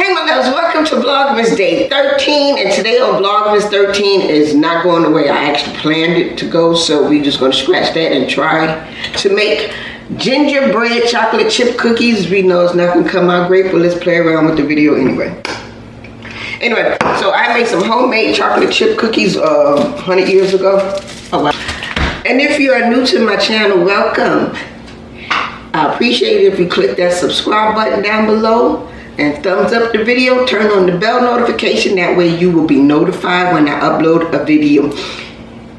Hey my loves, welcome to VlogMas Day 13, and today on VlogMas 13 is not going the way I actually planned it to go, so we're just going to scratch that and try to make gingerbread chocolate chip cookies. We know it's not going to come out great, but let's play around with the video anyway. Anyway, so I made some homemade chocolate chip cookies 100 years ago. Oh, wow. And if you are new to my channel, welcome. I appreciate it if you click that subscribe button down below and thumbs up the video, turn on the bell notification, that way you will be notified when I upload a video.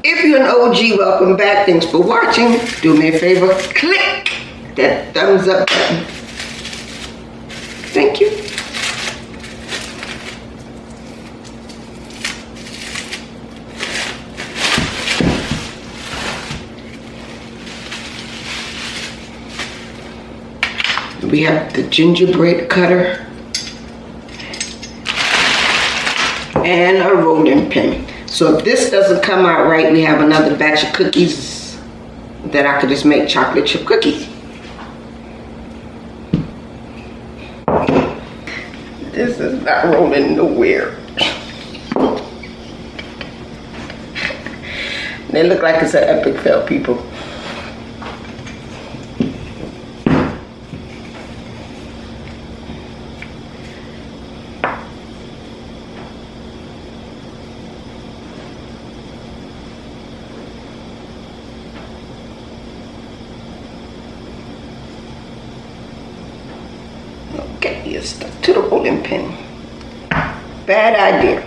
If you're an OG, welcome back, thanks for watching. Do me a favor, click that thumbs up button. Thank you. We have the gingerbread cutter and a rolling pin. So if this doesn't come out right, we have another batch of cookies that I could just make chocolate chip cookies. This is not rolling nowhere. They look like it's an epic fail, people. Okay, you're stuck to the rolling pin. Bad idea.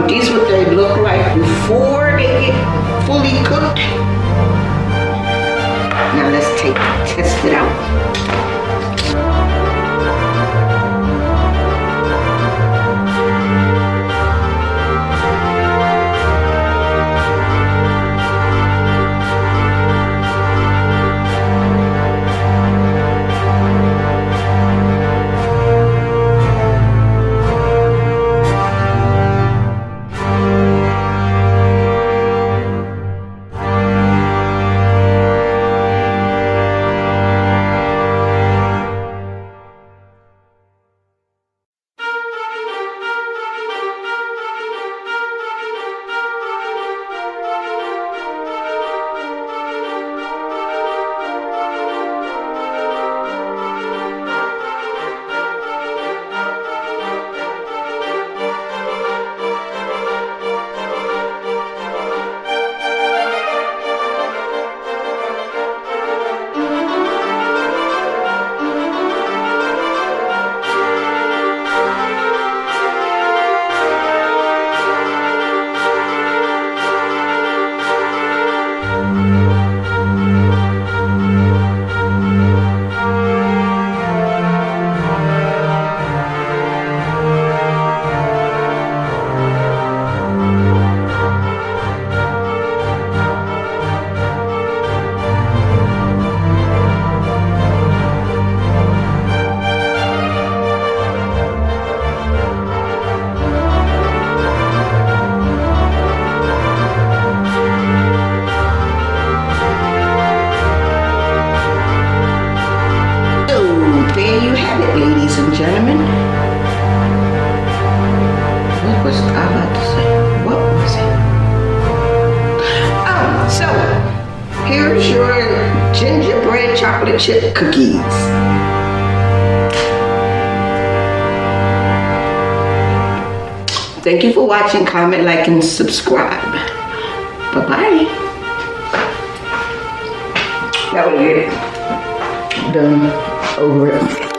These are what they look like before they get fully cooked. Now let's test it out. chocolate chip cookies. Thank you for watching. Comment, like, and subscribe. Bye-bye. That was it. Done. Over it.